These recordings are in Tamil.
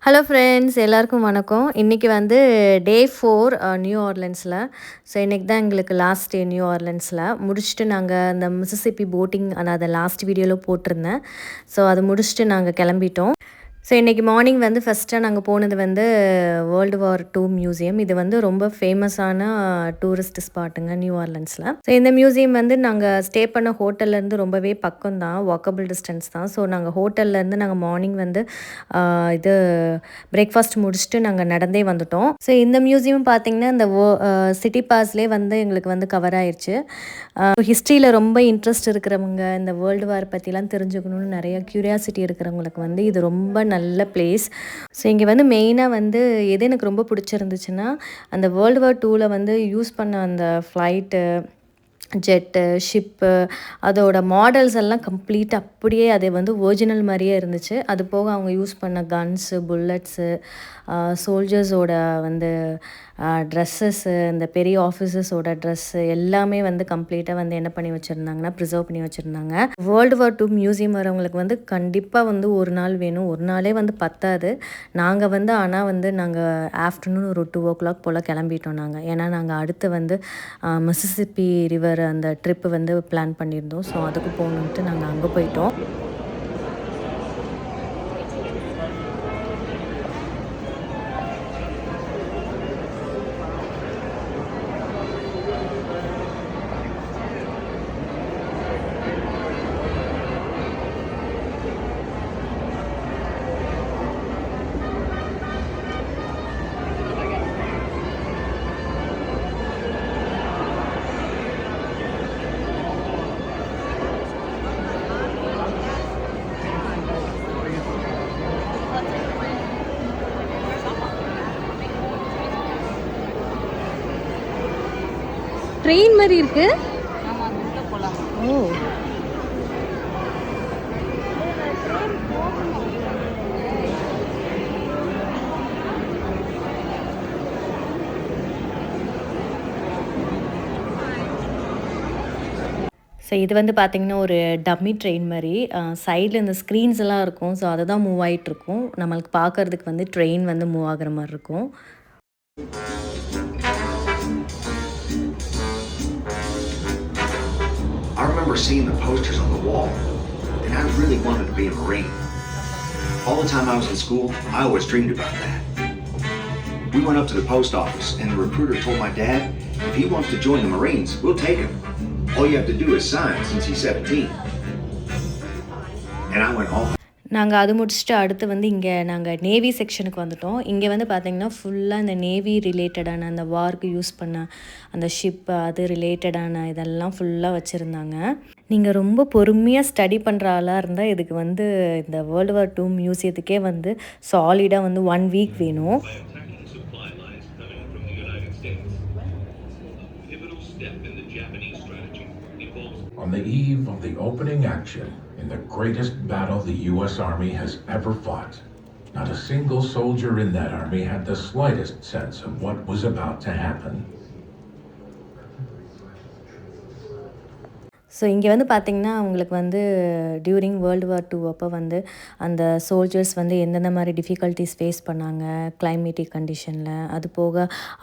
ஹலோ ஃப்ரெண்ட்ஸ், எல்லாருக்கும் வணக்கம். இன்றைக்கி வந்து டே 4 நியூ ஆர்லின்ஸில். ஸோ இன்றைக்கி தான் எங்களுக்கு லாஸ்ட் டே நியூ ஆர்லின்ஸில். முடிச்சுட்டு நாங்கள் அந்த மிசிசிப்பி போட்டிங் அதை லாஸ்ட் வீடியோவில் போட்டிருந்தேன். ஸோ அதை முடிச்சுட்டு நாங்கள் கிளம்பிட்டோம். ஸோ இன்றைக்கி மார்னிங் வந்து ஃபஸ்ட்டாக நாங்கள் போனது வந்து வேர்ல்டு வார் 2 மியூசியம். இது வந்து ரொம்ப ஃபேமஸான டூரிஸ்ட் ஸ்பாட்டுங்க நியூ ஆர்லன்ஸில். ஸோ இந்த மியூசியம் வந்து நாங்கள் ஸ்டே பண்ண ஹோட்டல்லேருந்து ரொம்பவே பக்கம் தான், வாக்கபிள் டிஸ்டன்ஸ் தான். ஸோ நாங்கள் ஹோட்டல்லேருந்து நாங்கள் மார்னிங் வந்து இது பிரேக்ஃபாஸ்ட் முடிச்சுட்டு நாங்கள் நடந்தே வந்துட்டோம். ஸோ இந்த மியூசியம் பார்த்திங்கன்னா இந்த சிட்டி பாஸ்லேயே வந்து எங்களுக்கு வந்து கவர் ஆயிடுச்சு. ஹிஸ்ட்ரியில் ரொம்ப இன்ட்ரெஸ்ட் இருக்கிறவங்க, இந்த வேர்ல்டு வார் பற்றிலாம் தெரிஞ்சுக்கணுன்னு நிறைய க்யூரியாசிட்டி இருக்கிறவங்களுக்கு வந்து இது ரொம்ப நல்ல பிளேஸ். ஸோ இங்கே வந்து மெயினாக வந்து எது எனக்கு ரொம்ப பிடிச்சிருந்துச்சுன்னா, அந்த வேர்ல்டு வார் 2ல் வந்து யூஸ் பண்ண அந்த ஃப்ளைட்டு, ஜெட்டு, ஷிப்பு, அதோட மாடல்ஸ் எல்லாம் கம்ப்ளீட் அப்படியே அது வந்து ஒரிஜினல் மாதிரியே இருந்துச்சு. அது போக அவங்க யூஸ் பண்ண கன்ஸு, புல்லட்ஸு, சோல்ஜர்ஸோட வந்து ட்ரெஸ்ஸஸ்ஸு, இந்த பெரிய ஆஃபீஸர்ஸோட ட்ரெஸ்ஸு எல்லாமே வந்து கம்ப்ளீட்டாக வந்து என்ன பண்ணி வச்சுருந்தாங்கன்னா ப்ரிசர்வ் பண்ணி வச்சுருந்தாங்க. வேர்ல்டு வார் 2 மியூசியம் வரவங்களுக்கு வந்து கண்டிப்பாக வந்து ஒரு நாள் வேணும், ஒரு நாளே வந்து பத்தாது. நாங்கள் வந்து ஆனால் வந்து நாங்கள் ஆஃப்டர்நூன் ஒரு 2 o'clock போல் கிளம்பிட்டோம் நாங்கள். ஏன்னா நாங்கள் அடுத்து வந்து மிசிசிப்பி ரிவர் அந்த ட்ரிப்பு வந்து பிளான் பண்ணியிருந்தோம். ஸோ அதுக்கு போகணுன்ட்டு நாங்கள் அங்கே போயிட்டோம். ட்ரெயின் மாதிரி இருக்கு. ஓ, ஸோ இது வந்து பார்த்திங்கன்னா ஒரு டம்மி ட்ரெயின் மாதிரி சைடில் இந்த ஸ்க்ரீன்ஸ் எல்லாம் இருக்கும். ஸோ அதை தான் மூவ் ஆகிட்டுருக்கும். நம்மளுக்கு பார்க்குறதுக்கு வந்து ட்ரெயின் வந்து மூவ் ஆகிற மாதிரி இருக்கும். I remember seeing the posters on the wall, and I really wanted to be a Marine. All the time I was in school, I always dreamed about that. We went up to the post office, and the recruiter told my dad, if he wants to join the Marines, we'll take him. All you have to do is sign since he's 17. And I went all. நாங்கள் அது முடிச்சுட்டு அடுத்து வந்து இங்கே நாங்கள் நேவி செக்ஷனுக்கு வந்துட்டோம். இங்கே வந்து பார்த்திங்கன்னா ஃபுல்லாக இந்த நேவி ரிலேட்டடான அந்த வார்க்கு யூஸ் பண்ண அந்த ஷிப்பு, அது ரிலேட்டடான இதெல்லாம் ஃபுல்லாக வச்சுருந்தாங்க. நீங்கள் ரொம்ப பொறுமையாக ஸ்டடி பண்ணுற ஆளாக இருந்தால் இதுக்கு வந்து இந்த வேர்ல்டு வார் 2 மியூசியத்துக்கே வந்து சாலிடாக வந்து 1 week வேணும். On the eve of the opening action in the greatest battle the U.S. Army has ever fought, not a single soldier in that army had the slightest sense of what was about to happen. So இங்கே வந்து பார்த்திங்கன்னா அவங்களுக்கு வந்து டியூரிங் வேர்ல்டு வார் 2 அப்போ வந்து அந்த சோல்ஜர்ஸ் வந்து எந்தெந்த மாதிரி டிஃபிகல்ட்டிஸ் ஃபேஸ் பண்ணாங்க கிளைமேட்டிக் கண்டிஷனில், அது போக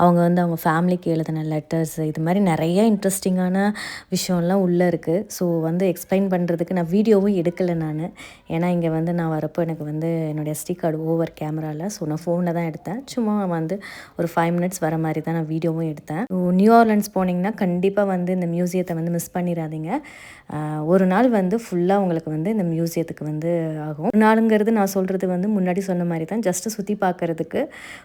அவங்க வந்து அவங்க ஃபேமிலிக்கு எழுதின லெட்டர்ஸ், இது மாதிரி நிறைய இன்ட்ரெஸ்டிங்கான விஷயம்லாம் உள்ளே இருக்குது. ஸோ வந்து எக்ஸ்பிளைன் பண்ணுறதுக்கு நான் வீடியோவும் எடுக்கலை நான். ஏன்னா இங்கே வந்து நான் வரப்போ எனக்கு வந்து என்னுடைய SD கார்டு ஓவர் கேமராவில். ஸோ நான் ஃபோனில் தான் எடுத்தேன். சும்மா வந்து ஒரு 5 minutes வர மாதிரி தான் நான் வீடியோவும் எடுத்தேன். நியூ ஆர்லின்ஸ் போனீங்கன்னா கண்டிப்பாக வந்து இந்த மியூசியத்தை வந்து மிஸ் பண்ணிடாதீங்க. ஒரு நாள் வந்து ஃபுல்லாக உங்களுக்கு வந்து இந்த மியூசியத்துக்கு வந்து ஆகும். ஒரு நாளுங்கிறது நான் சொல்கிறது வந்து முன்னாடி சொன்ன மாதிரி தான், ஜஸ்ட்டு சுற்றி பார்க்குறதுக்கு.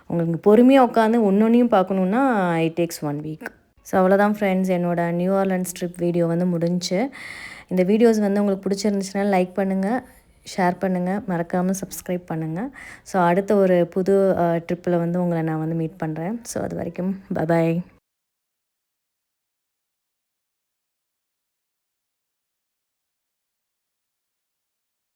உங்களுக்கு பொறுமையாக உட்காந்து ஒன்றொன்றையும் பார்க்கணுன்னா இட் டேக்ஸ் 1 week. ஸோ அவ்வளோதான் ஃப்ரெண்ட்ஸ், என்னோடய நியூ ஆர்லின்ஸ் ட்ரிப் வீடியோ வந்து முடிஞ்சு. இந்த வீடியோஸ் வந்து உங்களுக்கு பிடிச்சிருந்துச்சுன்னா லைக் பண்ணுங்கள், ஷேர் பண்ணுங்கள், மறக்காமல் சப்ஸ்கிரைப் பண்ணுங்கள். ஸோ அடுத்த ஒரு புது ட்ரிப்பில் வந்து உங்களை நான் வந்து மீட் பண்ணுறேன். ஸோ அது வரைக்கும் பை.